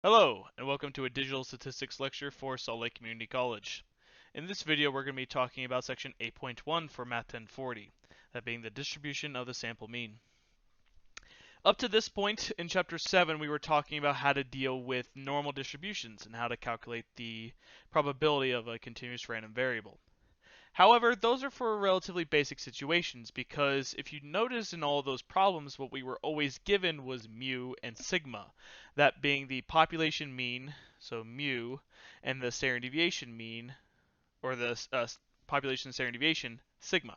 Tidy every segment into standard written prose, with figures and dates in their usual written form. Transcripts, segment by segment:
Hello, and welcome to a digital statistics lecture for Salt Lake Community College. In this video, we're going to be talking about section 8.1 for Math 1040, that being the distribution of the sample mean. Up to this point in chapter 7, we were talking about how to deal with normal distributions and how to calculate the probability of a continuous random variable. However, those are for relatively basic situations because if you notice in all of those problems, what we were always given was mu and sigma, that being the population mean, so mu, and the standard deviation mean, or the population standard deviation, sigma.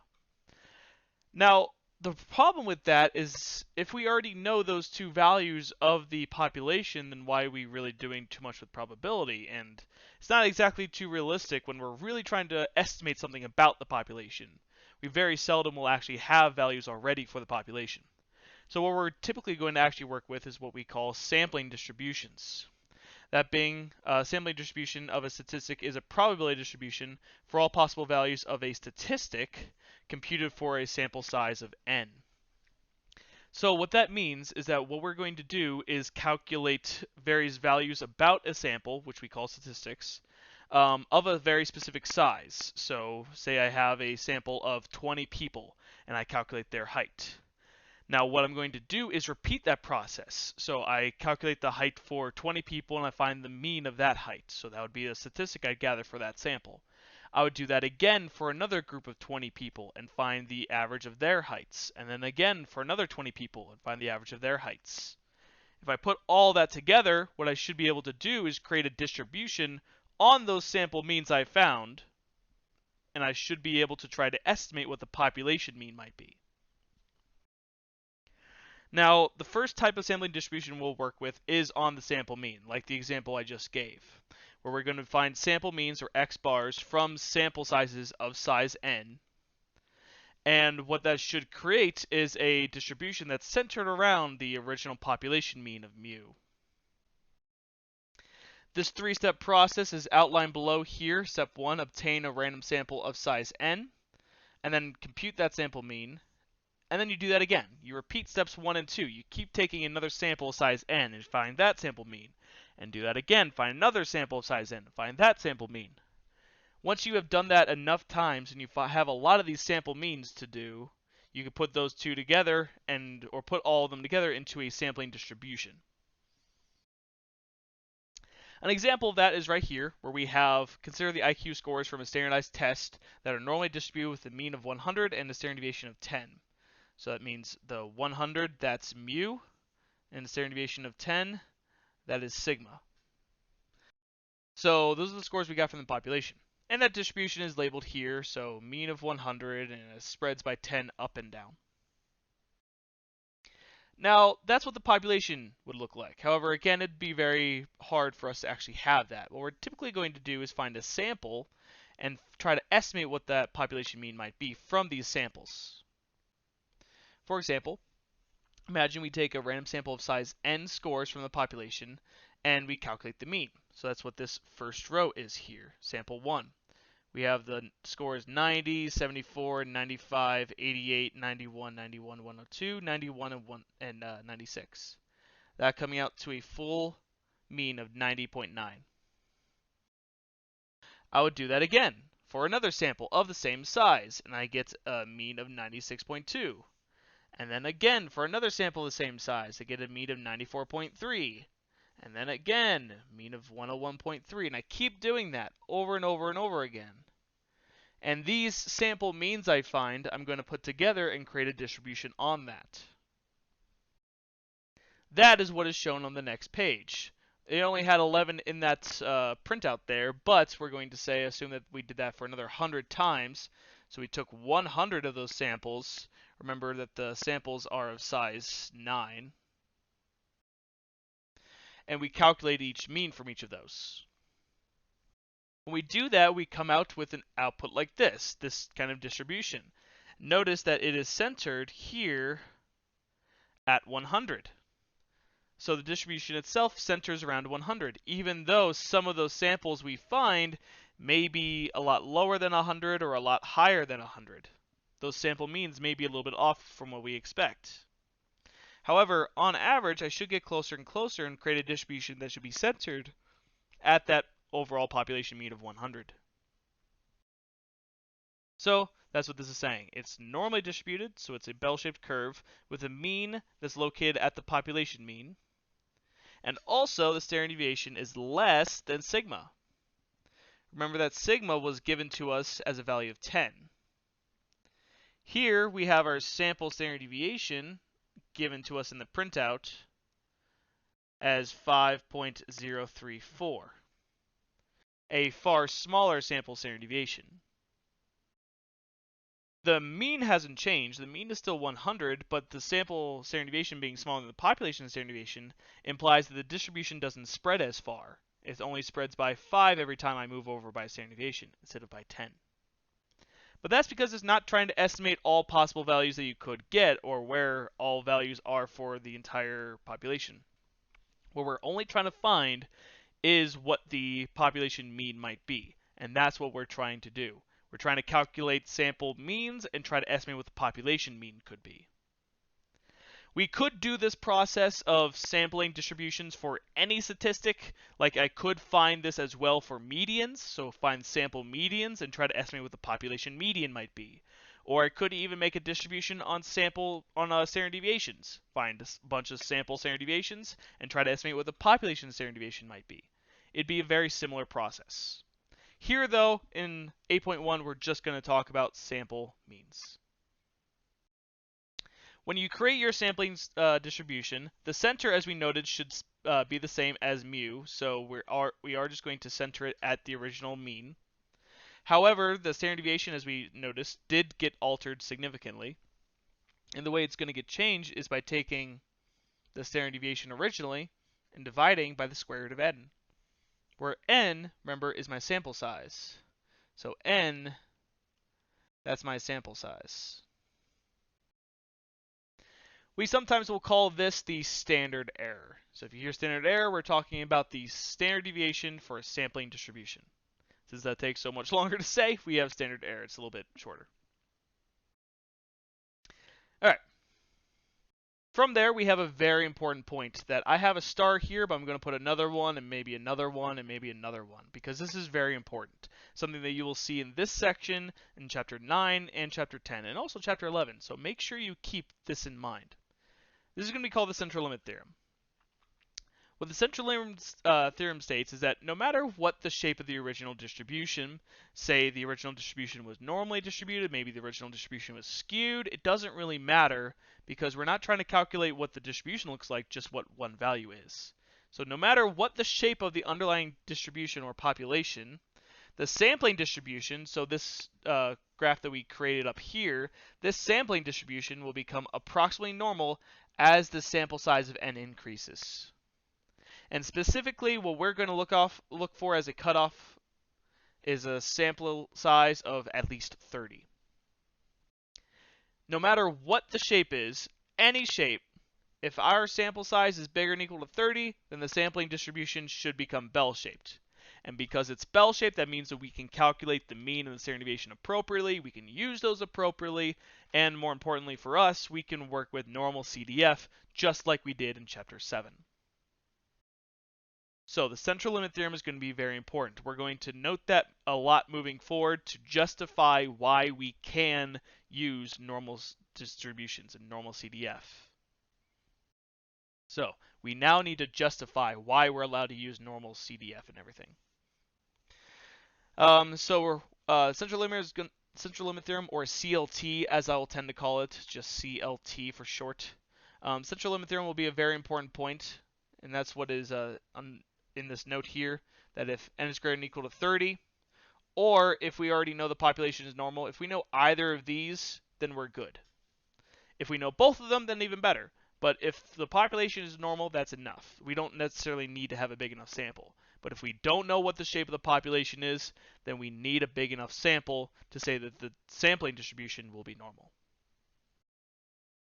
Now, the problem with that is if we already know those two values of the population, then why are we really doing too much with probability? And it's not exactly too realistic when we're really trying to estimate something about the population. We very seldom will actually have values already for the population. So what we're typically going to actually work with is what we call sampling distributions. That being, sampling distribution of a statistic is a probability distribution for all possible values of a statistic computed for a sample size of n. So what that means is that what we're going to do is calculate various values about a sample, which we call statistics, of a very specific size. So say I have a sample of 20 people and I calculate their height. Now what I'm going to do is repeat that process. So I calculate the height for 20 people and I find the mean of that height. So that would be a statistic I'd gather for that sample. I would do that again for another group of 20 people and find the average of their heights. And then again for another 20 people and find the average of their heights. If I put all that together, what I should be able to do is create a distribution on those sample means I found. And I should be able to try to estimate what the population mean might be. Now, the first type of sampling distribution we'll work with is on the sample mean, like the example I just gave, where we're going to find sample means, or x bars, from sample sizes of size n. And what that should create is a distribution that's centered around the original population mean of mu. This three-step process is outlined below here. Step 1, obtain a random sample of size n, and then compute that sample mean. And then you do that again. You repeat steps 1 and 2. You keep taking another sample of size n and find that sample mean. And do that again. Find another sample of size n and find that sample mean. Once you have done that enough times and you have a lot of these sample means to do, you can put those two together or put all of them together into a sampling distribution. An example of that is right here, where we have consider the IQ scores from a standardized test that are normally distributed with a mean of 100 and a standard deviation of 10. So that means the 100, that's mu, and the standard deviation of 10, that is sigma. So those are the scores we got from the population. And that distribution is labeled here, so mean of 100, and it spreads by 10 up and down. Now, that's what the population would look like. However, again, it'd be very hard for us to actually have that. What we're typically going to do is find a sample and try to estimate what that population mean might be from these samples. For example, imagine we take a random sample of size n scores from the population and we calculate the mean. So that's what this first row is here, sample 1. We have the scores 90, 74, 95, 88, 91, 91, 102, 91, and 96. That coming out to a full mean of 90.9. I would do that again for another sample of the same size, and I get a mean of 96.2. And then again, for another sample of the same size, I get a mean of 94.3. And then again, mean of 101.3. And I keep doing that over and over and over again. And these sample means I find, I'm going to put together and create a distribution on that. That is what is shown on the next page. It only had 11 in that printout there, but we're going to assume that we did that for another 100 times. So we took 100 of those samples. Remember that the samples are of size 9. And we calculate each mean from each of those. When we do that, we come out with an output like this kind of distribution. Notice that it is centered here at 100. So the distribution itself centers around 100, even though some of those samples we find may be a lot lower than 100 or a lot higher than 100. Those sample means may be a little bit off from what we expect. However, on average, I should get closer and closer and create a distribution that should be centered at that overall population mean of 100. So that's what this is saying. It's normally distributed, so it's a bell-shaped curve with a mean that's located at the population mean. And also, the standard deviation is less than sigma. Remember that sigma was given to us as a value of 10. Here we have our sample standard deviation given to us in the printout as 5.034, a far smaller sample standard deviation. The mean hasn't changed. The mean is still 100, but the sample standard deviation being smaller than the population standard deviation implies that the distribution doesn't spread as far. It only spreads by 5 every time I move over by a standard deviation instead of by 10. But that's because it's not trying to estimate all possible values that you could get or where all values are for the entire population. What we're only trying to find is what the population mean might be, and that's what we're trying to do. We're trying to calculate sample means and try to estimate what the population mean could be. We could do this process of sampling distributions for any statistic, like I could find this as well for medians, so find sample medians and try to estimate what the population median might be. Or I could even make a distribution on standard deviations, find a bunch of sample standard deviations and try to estimate what the population standard deviation might be. It'd be a very similar process. Here, though, in 8.1, we're just going to talk about sample means. When you create your sampling distribution, the center, as we noted, should be the same as mu, so we are just going to center it at the original mean. However, the standard deviation, as we noticed, did get altered significantly. And the way it's going to get changed is by taking the standard deviation originally and dividing by the square root of n, where n, remember, is my sample size. So n, that's my sample size. We sometimes will call this the standard error. So if you hear standard error, we're talking about the standard deviation for a sampling distribution. Since that takes so much longer to say, we have standard error. It's a little bit shorter. All right. From there, we have a very important point that I have a star here, but I'm going to put another one and maybe another one and maybe another one, because this is very important. Something that you will see in this section, in Chapter 9 and Chapter 10, and also Chapter 11. So make sure you keep this in mind. This is going to be called the central limit theorem. What the central limit theorem states is that no matter what the shape of the original distribution, say the original distribution was normally distributed, maybe the original distribution was skewed, it doesn't really matter because we're not trying to calculate what the distribution looks like, just what one value is. So no matter what the shape of the underlying distribution or population, the sampling distribution, so this graph that we created up here, this sampling distribution will become approximately normal as the sample size of n increases. And specifically, what we're going to look for as a cutoff is a sample size of at least 30. No matter what the shape is, any shape, if our sample size is bigger than or equal to 30, then the sampling distribution should become bell-shaped. And because it's bell-shaped, that means that we can calculate the mean and the standard deviation appropriately, we can use those appropriately, and more importantly for us, we can work with normal CDF just like we did in Chapter 7. So the central limit theorem is going to be very important. We're going to note that a lot moving forward to justify why we can use normal distributions and normal CDF. So we now need to justify why we're allowed to use normal CDF and everything. Central limit theorem, or CLT as I will tend to call it, just CLT for short. Central limit theorem will be a very important point, and that's what is in this note here, that if n is greater than or equal to 30, or if we already know the population is normal, if we know either of these, then we're good. If we know both of them, then even better. But if the population is normal, that's enough. We don't necessarily need to have a big enough sample. But if we don't know what the shape of the population is, then we need a big enough sample to say that the sampling distribution will be normal.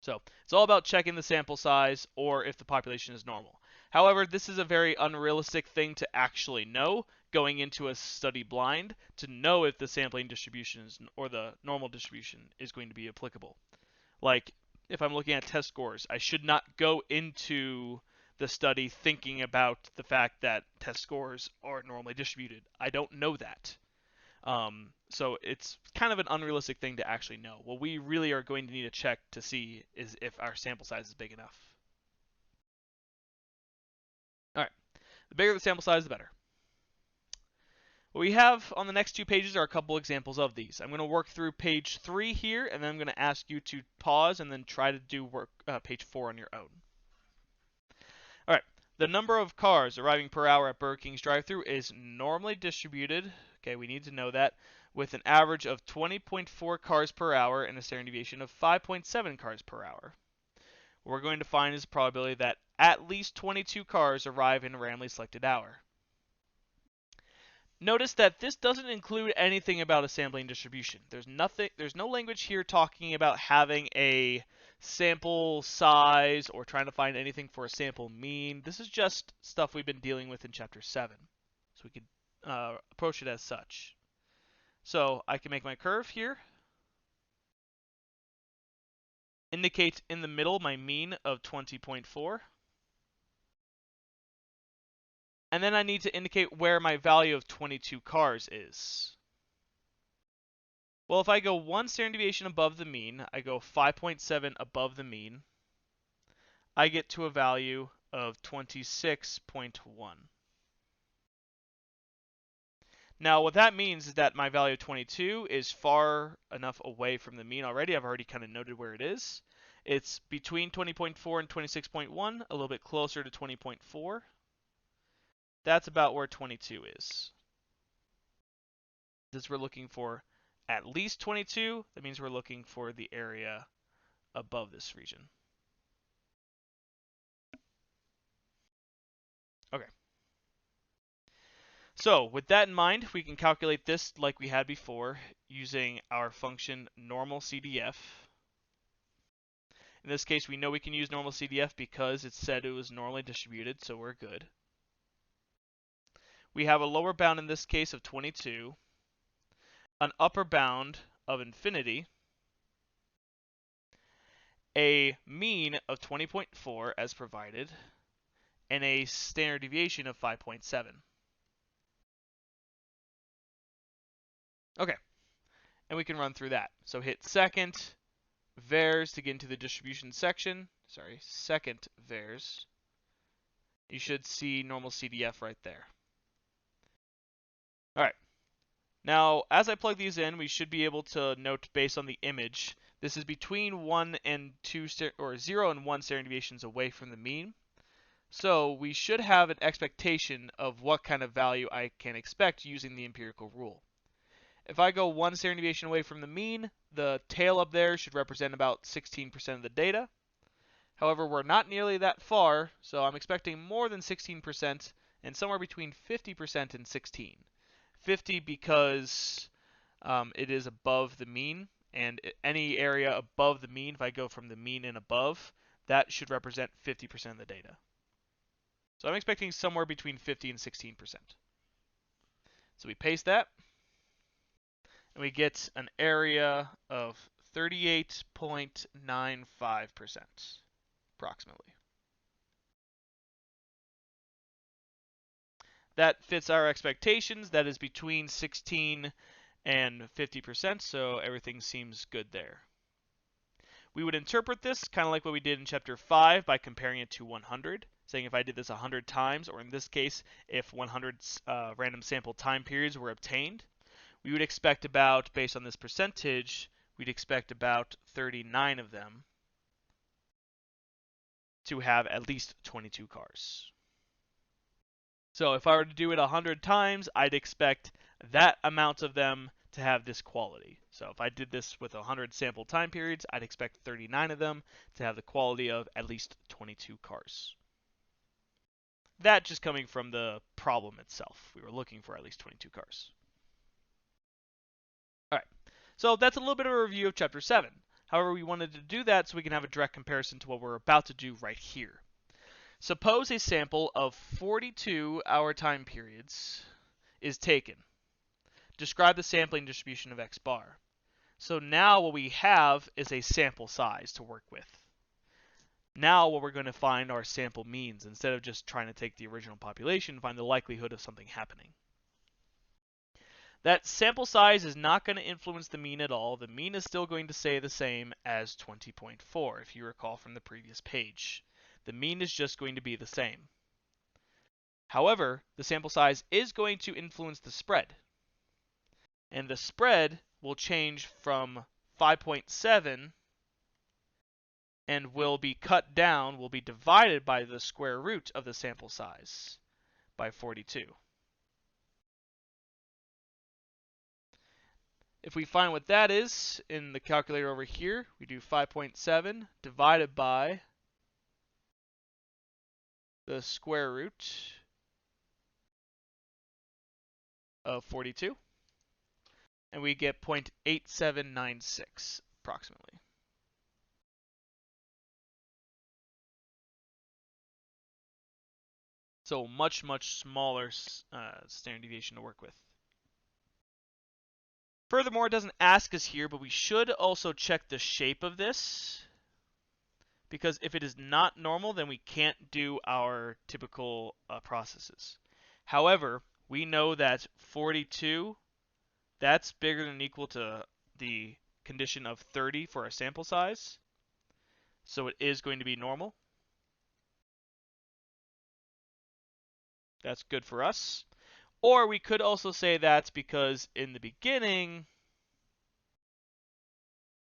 So it's all about checking the sample size or if the population is normal. However, this is a very unrealistic thing to actually know going into a study blind, to know if the sampling distribution or the normal distribution is going to be applicable. Like, if I'm looking at test scores, I should not go into the study thinking about the fact that test scores are normally distributed. I don't know that. So it's kind of an unrealistic thing to actually know. What we really are going to need to check to see is if our sample size is big enough. All right, the bigger the sample size, the better. What we have on the next 2 pages are a couple examples of these. I'm going to work through page 3 here, and then I'm going to ask you to pause and then try to do page 4 on your own. All right, the number of cars arriving per hour at Burger King's drive-thru is normally distributed. Okay, we need to know that, with an average of 20.4 cars per hour and a standard deviation of 5.7 cars per hour. What we're going to find is the probability that at least 22 cars arrive in a randomly selected hour. Notice that this doesn't include anything about a sampling distribution. There's no language here talking about having a sample size or trying to find anything for a sample mean. This is just stuff we've been dealing with in chapter 7. So we could approach it as such. So I can make my curve here. Indicate in the middle my mean of 20.4. And then I need to indicate where my value of 22 cars is. Well, if I go 1 standard deviation above the mean, I go 5.7 above the mean, I get to a value of 26.1. Now, what that means is that my value of 22 is far enough away from the mean already. I've already kind of noted where it is. It's between 20.4 and 26.1, a little bit closer to 20.4. That's about where 22 is. Since we're looking for at least 22, that means we're looking for the area above this region. Okay. So with that in mind, we can calculate this like we had before using our function normal CDF. In this case, we know we can use normal CDF because it said it was normally distributed, so we're good. We have a lower bound in this case of 22, an upper bound of infinity, a mean of 20.4 as provided, and a standard deviation of 5.7. Okay, and we can run through that. So hit second vars to get into the distribution section. Sorry, second vars. You should see normal CDF right there. All right. Now, as I plug these in, we should be able to note based on the image, this is between 1 and 2 or 0 and 1 standard deviations away from the mean. So we should have an expectation of what kind of value I can expect using the empirical rule. If I go 1 standard deviation away from the mean, the tail up there should represent about 16% of the data. However, we're not nearly that far, so I'm expecting more than 16% and somewhere between 50% and 16. 50 because it is above the mean, and any area above the mean, if I go from the mean and above, that should represent 50% of the data. So I'm expecting somewhere between 50 and 16%. So we paste that, and we get an area of 38.95%, approximately. That fits our expectations. That is between 16 and 50%, so everything seems good there. We would interpret this kind of like what we did in chapter 5 by comparing it to 100, saying if I did this 100 times, or in this case, if 100 random sample time periods were obtained, we would expect about, based on this percentage, we'd expect about 39 of them to have at least 22 cars. So if I were to do it 100 times, I'd expect that amount of them to have this quality. So if I did this with 100 sample time periods, I'd expect 39 of them to have the quality of at least 22 cars. That just coming from the problem itself. We were looking for at least 22 cars. All right, so that's a little bit of a review of chapter 7. However, we wanted to do that so we can have a direct comparison to what we're about to do right here. Suppose a sample of 42 hour time periods is taken. Describe the sampling distribution of x bar. So now what we have is a sample size to work with. Now what we're going to find are sample means instead of just trying to take the original population, find the likelihood of something happening. That sample size is not going to influence the mean at all. The mean is still going to stay the same as 20.4, if you recall from the previous page. The mean is just going to be the same. However, the sample size is going to influence the spread. And the spread will change from 5.7 and will be cut down, will be divided by the square root of the sample size by 42. If we find what that is in the calculator over here, we do 5.7 divided by the square root of 42, and we get 0.8796 approximately. So much smaller standard deviation to work with. Furthermore, it doesn't ask us here, but we should also check the shape of this, because if it is not normal, then we can't do our typical processes. However, we know that 42, that's bigger than or equal to the condition of 30 for our sample size, so it is going to be normal. That's good for us. Or we could also say that's because in the beginning,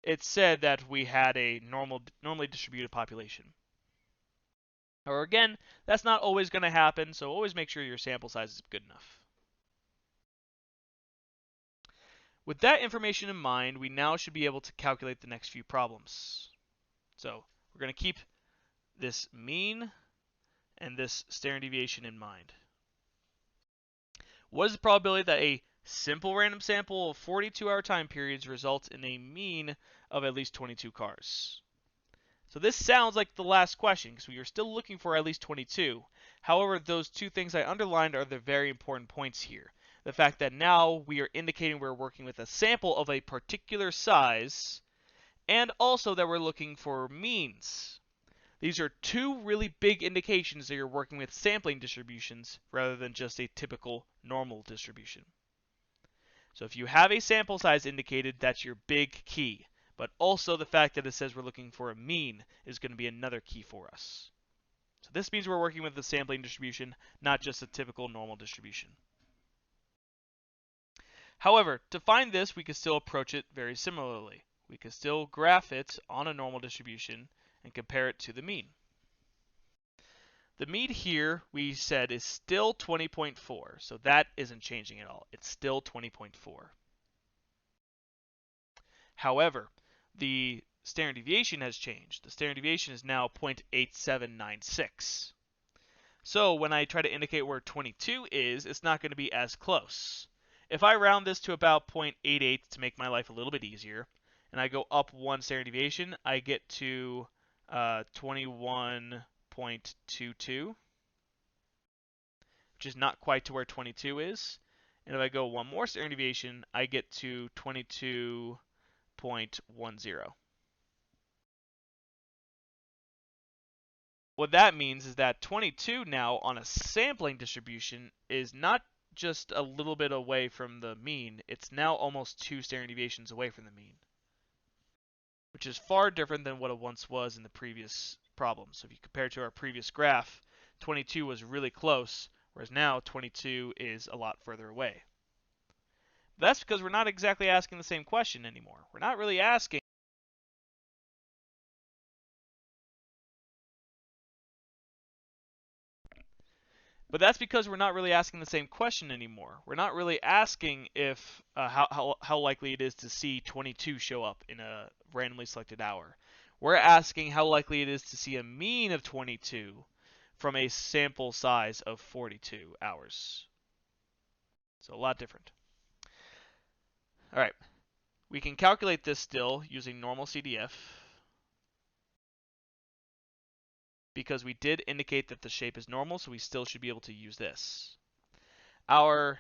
it said that we had a normally distributed population. Or again, that's not always going to happen, so always make sure your sample size is good enough. With that information in mind, we now should be able to calculate the next few problems. So we're going to keep this mean and this standard deviation in mind. What is the probability that a simple random sample of 42-hour time periods results in a mean of at least 22 cars? So this sounds like the last question because we are still looking for at least 22. However, those two things I underlined are the very important points here. The fact that now we are indicating we're working with a sample of a particular size, and also that we're looking for means. These are two really big indications that you're working with sampling distributions rather than just a typical normal distribution. So if you have a sample size indicated, that's your big key. But also the fact that it says we're looking for a mean is going to be another key for us. So this means we're working with a sampling distribution, not just a typical normal distribution. However, to find this, we could still approach it very similarly. We could still graph it on a normal distribution and compare it to the mean. The mean here, we said, is still 20.4, so that isn't changing at all. It's still 20.4. However, the standard deviation has changed. The standard deviation is now 0.8796. So when I try to indicate where 22 is, it's not going to be as close. If I round this to about 0.88 to make my life a little bit easier, and I go up one standard deviation, I get to 21.22, which is not quite to where 22 is. And if I go one more standard deviation, I get to 22.10. What that means is that 22 now on a sampling distribution is not just a little bit away from the mean, it's now almost 2 standard deviations away from the mean, which is far different than what it once was in the previous problem. So if you compare to our previous graph, 22 was really close, whereas now 22 is a lot further away. That's because we're not exactly asking the same question anymore. We're not really asking But that's because we're not really asking the same question anymore. We're not really asking if how likely it is to see 22 show up in a randomly selected hour. We're asking how likely it is to see a mean of 22 from a sample size of 42 hours. So a lot different. All right, we can calculate this still using normal CDF because we did indicate that the shape is normal, so we still should be able to use this. Our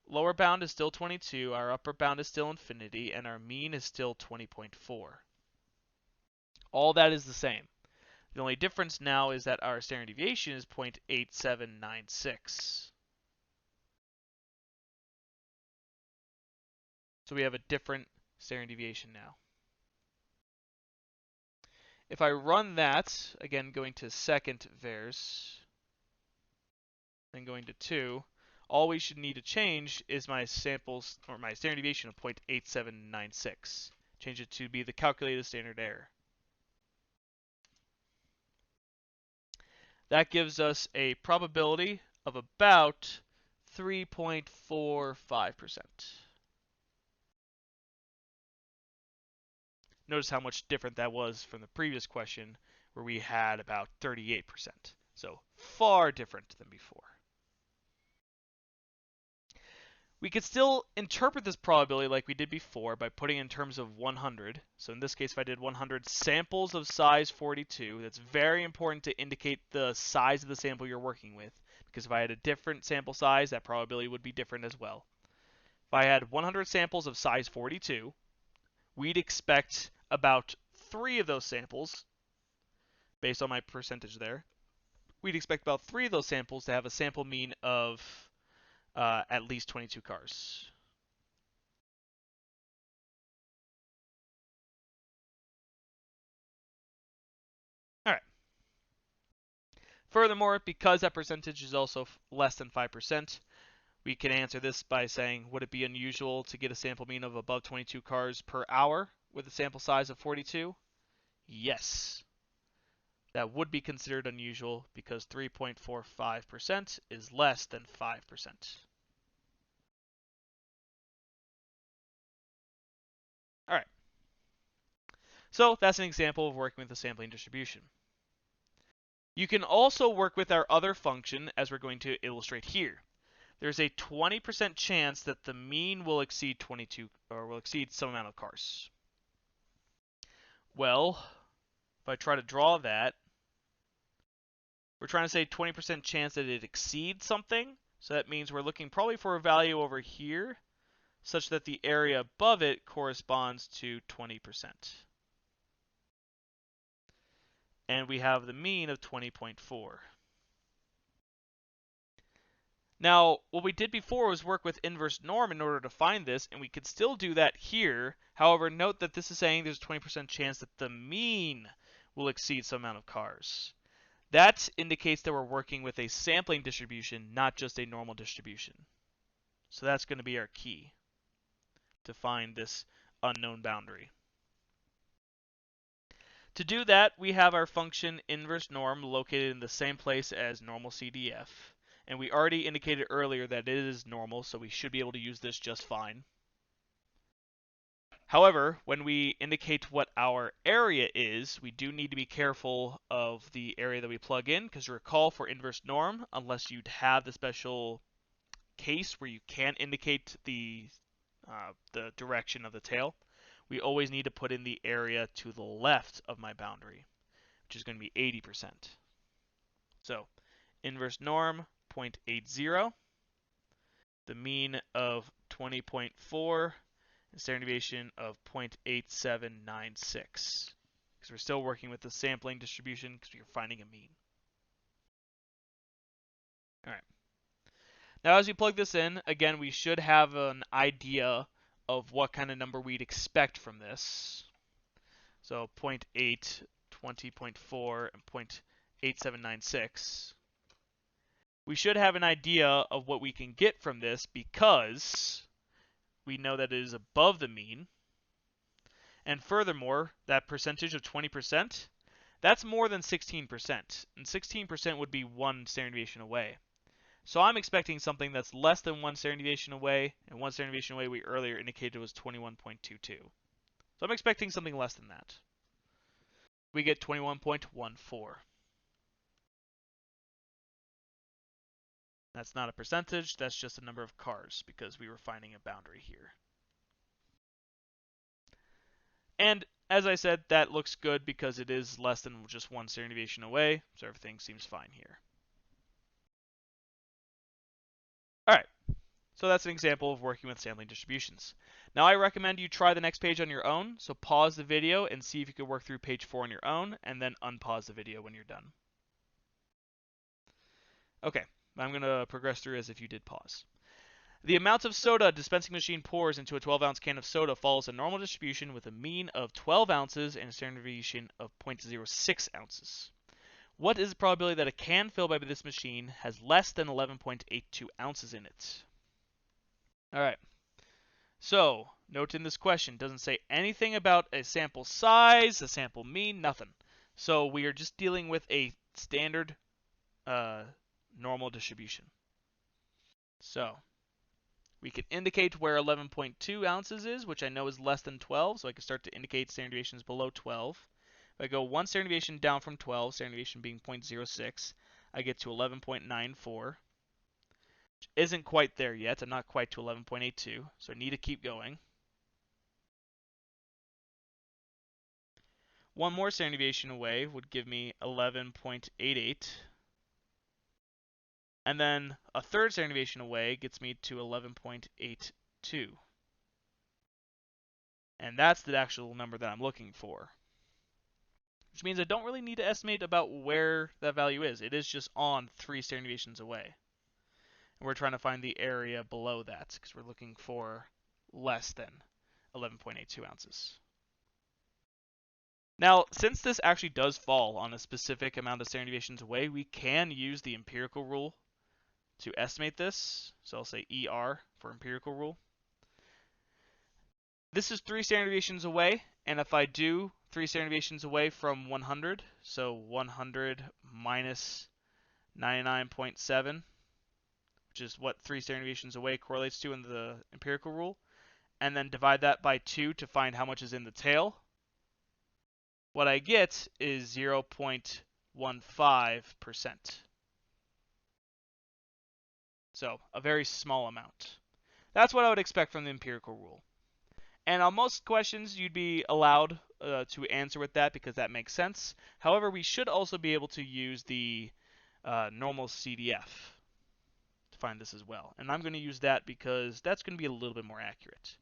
lower bound is still 22, our upper bound is still infinity, and our mean is still 20.4. All that is the same. The only difference now is that our standard deviation is 0.8796. So we have a different standard deviation now. If I run that, again going to second vars, then going to 2, all we should need to change is my samples, or my standard deviation of 0.8796. Change it to be the calculated standard error. That gives us a probability of about 3.45%. Notice how much different that was from the previous question where we had about 38%. So far different than before. We could still interpret this probability like we did before by putting it in terms of 100. So in this case, if I did 100 samples of size 42, that's very important to indicate the size of the sample you're working with, because if I had a different sample size, that probability would be different as well. If I had 100 samples of size 42, we'd expect about 3 of those samples, based on my percentage there, we'd expect about 3 of those samples to have a sample mean of at least 22 cars. All right. Furthermore, because that percentage is also less than 5%, we can answer this by saying, would it be unusual to get a sample mean of above 22 cars per hour with a sample size of 42? Yes. That would be considered unusual because 3.45% is less than 5%. All right. So that's an example of working with a sampling distribution. You can also work with our other function as we're going to illustrate here. There's a 20% chance that the mean will exceed 22 or will exceed some amount of cars. Well, if I try to draw that, we're trying to say 20% chance that it exceeds something. So that means we're looking probably for a value over here such that the area above it corresponds to 20%. And we have the mean of 20.4. Now, what we did before was work with inverse norm in order to find this, and we could still do that here. However, note that this is saying there's a 20% chance that the mean will exceed some amount of cars. That indicates that we're working with a sampling distribution, not just a normal distribution. So that's going to be our key to find this unknown boundary. To do that, we have our function inverse norm located in the same place as normal CDF. And we already indicated earlier that it is normal, so we should be able to use this just fine. However, when we indicate what our area is, we do need to be careful of the area that we plug in, because recall for inverse norm, unless you'd have the special case where you can't indicate the direction of the tail, we always need to put in the area to the left of my boundary, which is going to be 80%. So inverse norm 0.80, the mean of 20.4, and standard deviation of 0.8796. Because we're still working with the sampling distribution because we're finding a mean. All right. Now as we plug this in, again, we should have an idea of what kind of number we'd expect from this. So 0.8, 20.4, and 0.8796. We should have an idea of what we can get from this because we know that it is above the mean. And furthermore, that percentage of 20%, that's more than 16%. And 16% would be one standard deviation away. So I'm expecting something that's less than one standard deviation away, and one standard deviation away we earlier indicated was 21.22. So I'm expecting something less than that. We get 21.14. That's not a percentage, that's just a number of cars because we were finding a boundary here. And as I said, that looks good because it is less than just one standard deviation away, so everything seems fine here. All right, So that's an example of working with sampling distributions. Now I recommend you try the next page on your own, so pause the video and see if you can work through page 4 on your own, and then unpause the video when you're done. Okay, I'm going to progress through as if you did pause. The amount of soda a dispensing machine pours into a 12-ounce can of soda follows a normal distribution with a mean of 12 ounces and a standard deviation of 0.06 ounces. What is the probability that a can filled by this machine has less than 11.82 ounces in it? All right. So, note in this question, doesn't say anything about a sample size, a sample mean, nothing. So we are just dealing with a standard normal distribution. So we can indicate where 11.2 ounces is, which I know is less than 12, so I can start to indicate standard deviations below 12. If I go one standard deviation down from 12, standard deviation being 0.06, I get to 11.94. Which isn't quite there yet. I'm not quite to 11.82, so I need to keep going. One more standard deviation away would give me 11.88. And then a third standard deviation away gets me to 11.82. And that's the actual number that I'm looking for. Which means I don't really need to estimate about where that value is. It is just on 3 standard deviations away. And we're trying to find the area below that because we're looking for less than 11.82 ounces. Now, since this actually does fall on a specific amount of standard deviations away, we can use the empirical rule to estimate this. So I'll say ER for empirical rule. This is 3 standard deviations away, and if I do 3 standard deviations away from 100, so 100 minus 99.7, which is what 3 standard deviations away correlates to in the empirical rule, and then divide that by 2 to find how much is in the tail, what I get is 0.15%. So a very small amount. That's what I would expect from the empirical rule. And on most questions, you'd be allowed to answer with that because that makes sense. However, we should also be able to use the normal CDF to find this as well. And I'm going to use that because that's going to be a little bit more accurate.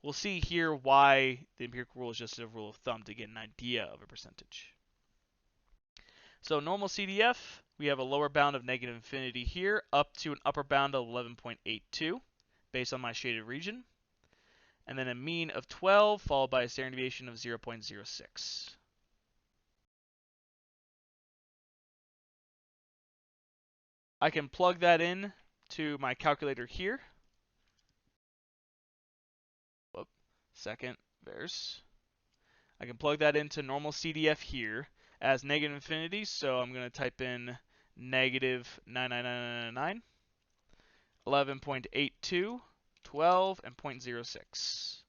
We'll see here why the empirical rule is just a rule of thumb to get an idea of a percentage. So normal CDF, we have a lower bound of negative infinity here up to an upper bound of 11.82 based on my shaded region. And then a mean of 12 followed by a standard deviation of 0.06. I can plug that in to my calculator here. Whoop, second verse. I can plug that into normal CDF here as negative infinity, so I'm going to type in negative 99999, 11.82, 12, and 0.06.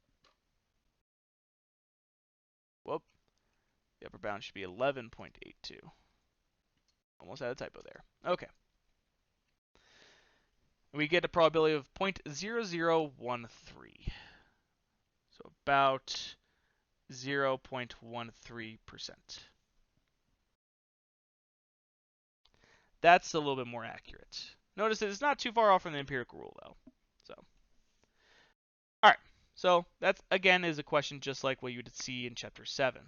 Whoop. The upper bound should be 11.82. Almost had a typo there. Okay. We get a probability of 0.0013. So about 0.13%. That's a little bit more accurate. Notice that it's not too far off from the empirical rule, though. So, all right. So that, again, is a question just like what you would see in Chapter 7.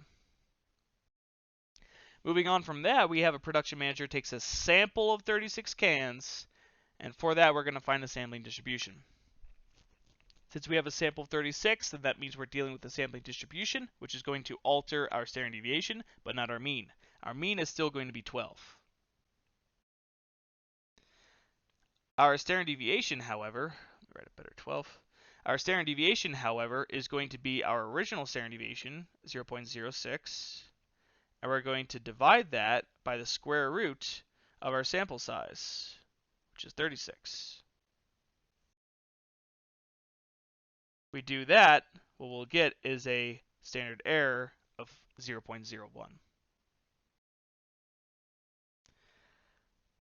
Moving on from that, we have a production manager takes a sample of 36 cans, and for that, we're going to find the sampling distribution. Since we have a sample of 36, then that means we're dealing with the sampling distribution, which is going to alter our standard deviation, but not our mean. Our mean is still going to be 12. Our standard deviation, however, write it better, 12. Our standard deviation, however, is going to be our original standard deviation, 0.06, and we're going to divide that by the square root of our sample size, which is 36. If we do that, what we'll get is a standard error of 0.01.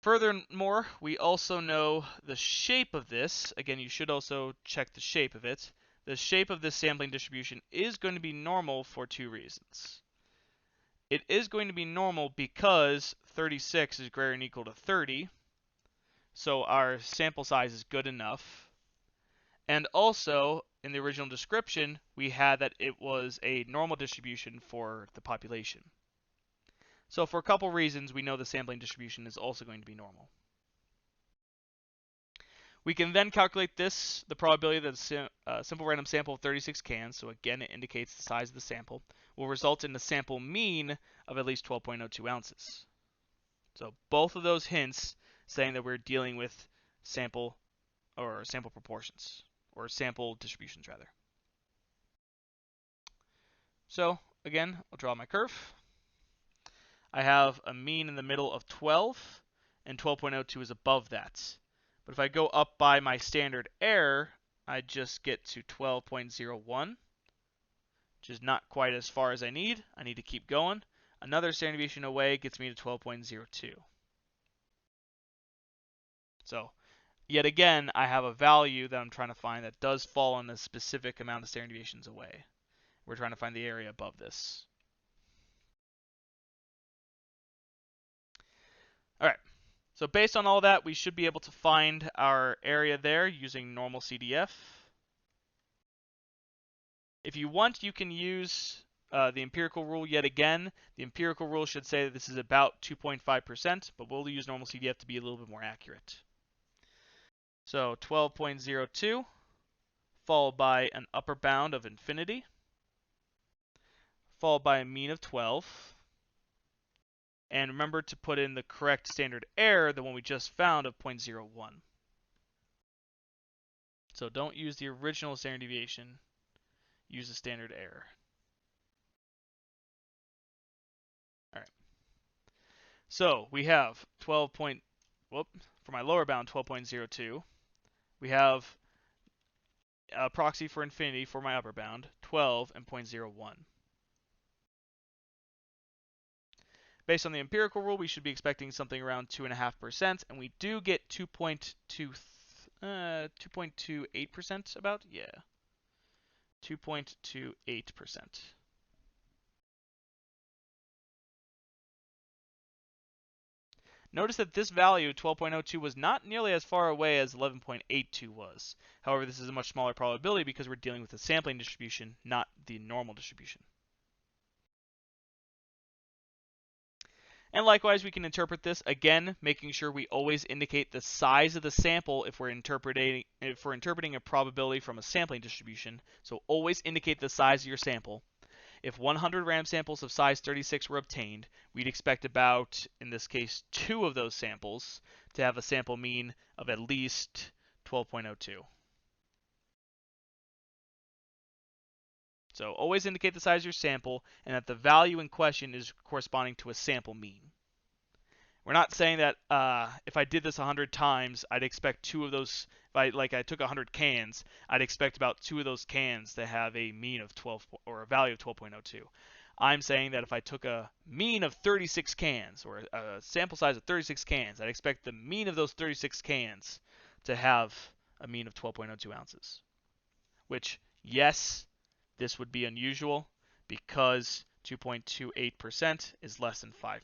Furthermore, we also know the shape of this. Again, you should also check the shape of it. The shape of this sampling distribution is going to be normal for 2 reasons. It is going to be normal because 36 is greater than or equal to 30, so our sample size is good enough. And also, in the original description, we had that it was a normal distribution for the population. So for a couple reasons, we know the sampling distribution is also going to be normal. We can then calculate this, the probability that a simple random sample of 36 cans, so again it indicates the size of the sample, will result in a sample mean of at least 12.02 ounces. So both of those hints saying that we're dealing with sample proportions, or sample distributions rather. So again, I'll draw my curve. I have a mean in the middle of 12, and 12.02 is above that. But if I go up by my standard error, I just get to 12.01, which is not quite as far as I need. I need to keep going. Another standard deviation away gets me to 12.02. So yet again, I have a value that I'm trying to find that does fall in a specific amount of standard deviations away. We're trying to find the area above this. All right. So based on all that, we should be able to find our area there using normal CDF. If you want, you can use the empirical rule yet again. The empirical rule should say that this is about 2.5%, but we'll use normal CDF to be a little bit more accurate. So 12.02 followed by an upper bound of infinity, followed by a mean of 12. And remember to put in the correct standard error, the one we just found of 0.01. So don't use the original standard deviation, use the standard error. All right. So we have 12. For my lower bound 12.02. We have a proxy for infinity for my upper bound, 12 and 0.01. Based on the empirical rule, we should be expecting something around 2.5%, and we do get 2.28% about? Yeah. 2.28%. Notice that this value, 12.02, was not nearly as far away as 11.82 was. However, this is a much smaller probability because we're dealing with the sampling distribution, not the normal distribution. And likewise, we can interpret this, again, making sure we always indicate the size of the sample if we're interpreting a probability from a sampling distribution. So always indicate the size of your sample. If 100 random samples of size 36 were obtained, we'd expect about, in this case, 2 of those samples to have a sample mean of at least 12.02. So always indicate the size of your sample and that the value in question is corresponding to a sample mean. We're not saying that if I did this 100 times, I'd expect 2 of those. If I took 100 cans, I'd expect about 2 of those cans to have a mean of 12 or a value of 12.02. I'm saying that if I took a mean of 36 cans or a sample size of 36 cans, I'd expect the mean of those 36 cans to have a mean of 12.02 ounces. Which, yes, this would be unusual because 2.28% is less than 5%.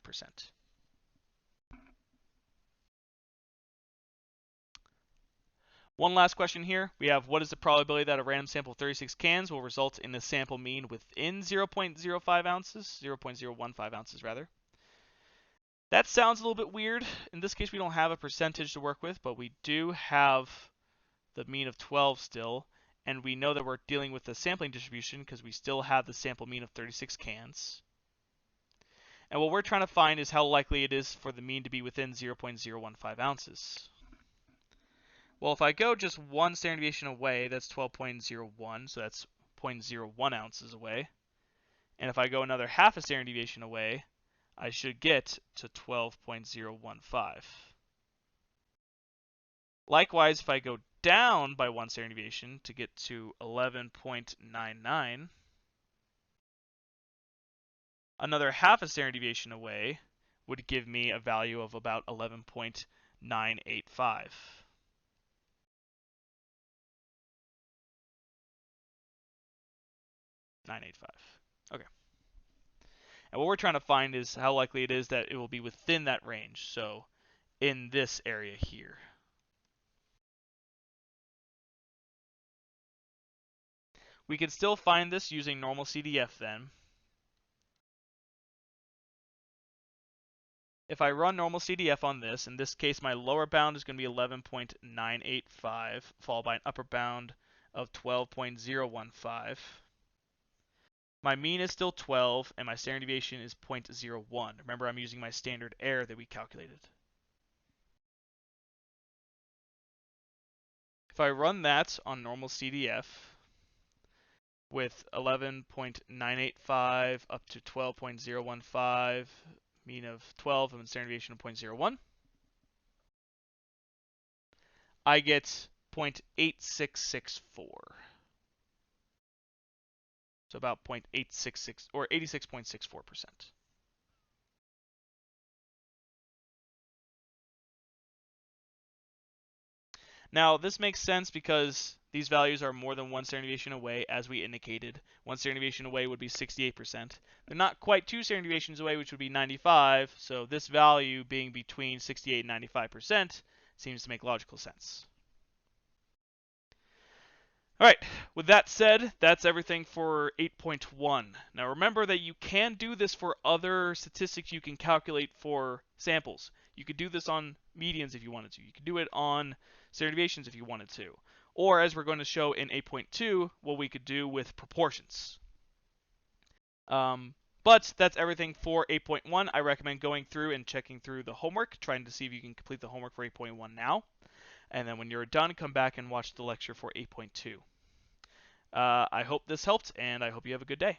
One last question here. We have, what is the probability that a random sample of 36 cans will result in a sample mean within 0.05 ounces, 0.015 ounces rather. That sounds a little bit weird. In this case, we don't have a percentage to work with, but we do have the mean of 12 still, and we know that we're dealing with the sampling distribution because we still have the sample mean of 36 cans. And what we're trying to find is how likely it is for the mean to be within 0.015 ounces. Well, if I go just one standard deviation away, that's 12.01, so that's 0.01 ounces away. And if I go another half a standard deviation away, I should get to 12.015. Likewise, if I go down by one standard deviation to get to 11.99, another half a standard deviation away would give me a value of about 11.985. 985. Okay. And what we're trying to find is how likely it is that it will be within that range. So in this area here. We can still find this using normal CDF then. If I run normal CDF on this, in this case my lower bound is going to be 11.985, followed by an upper bound of 12.015. My mean is still 12, and my standard deviation is 0.01. Remember, I'm using my standard error that we calculated. If I run that on normal CDF with 11.985 up to 12.015, mean of 12 and standard deviation of 0.01, I get 0.8664. So about 0.866 or 86.64%. Now, this makes sense because these values are more than one standard deviation away, as we indicated. One standard deviation away would be 68%. They're not quite two standard deviations away, which would be 95, so this value being between 68 and 95% seems to make logical sense. All right, with that said, that's everything for 8.1. Now remember that you can do this for other statistics you can calculate for samples. You could do this on medians if you wanted to. You could do it on standard deviations if you wanted to. Or as we're going to show in 8.2, what we could do with proportions. But that's everything for 8.1. I recommend going through and checking through the homework, trying to see if you can complete the homework for 8.1 now. And then when you're done, come back and watch the lecture for 8.2. I hope this helped, and I hope you have a good day.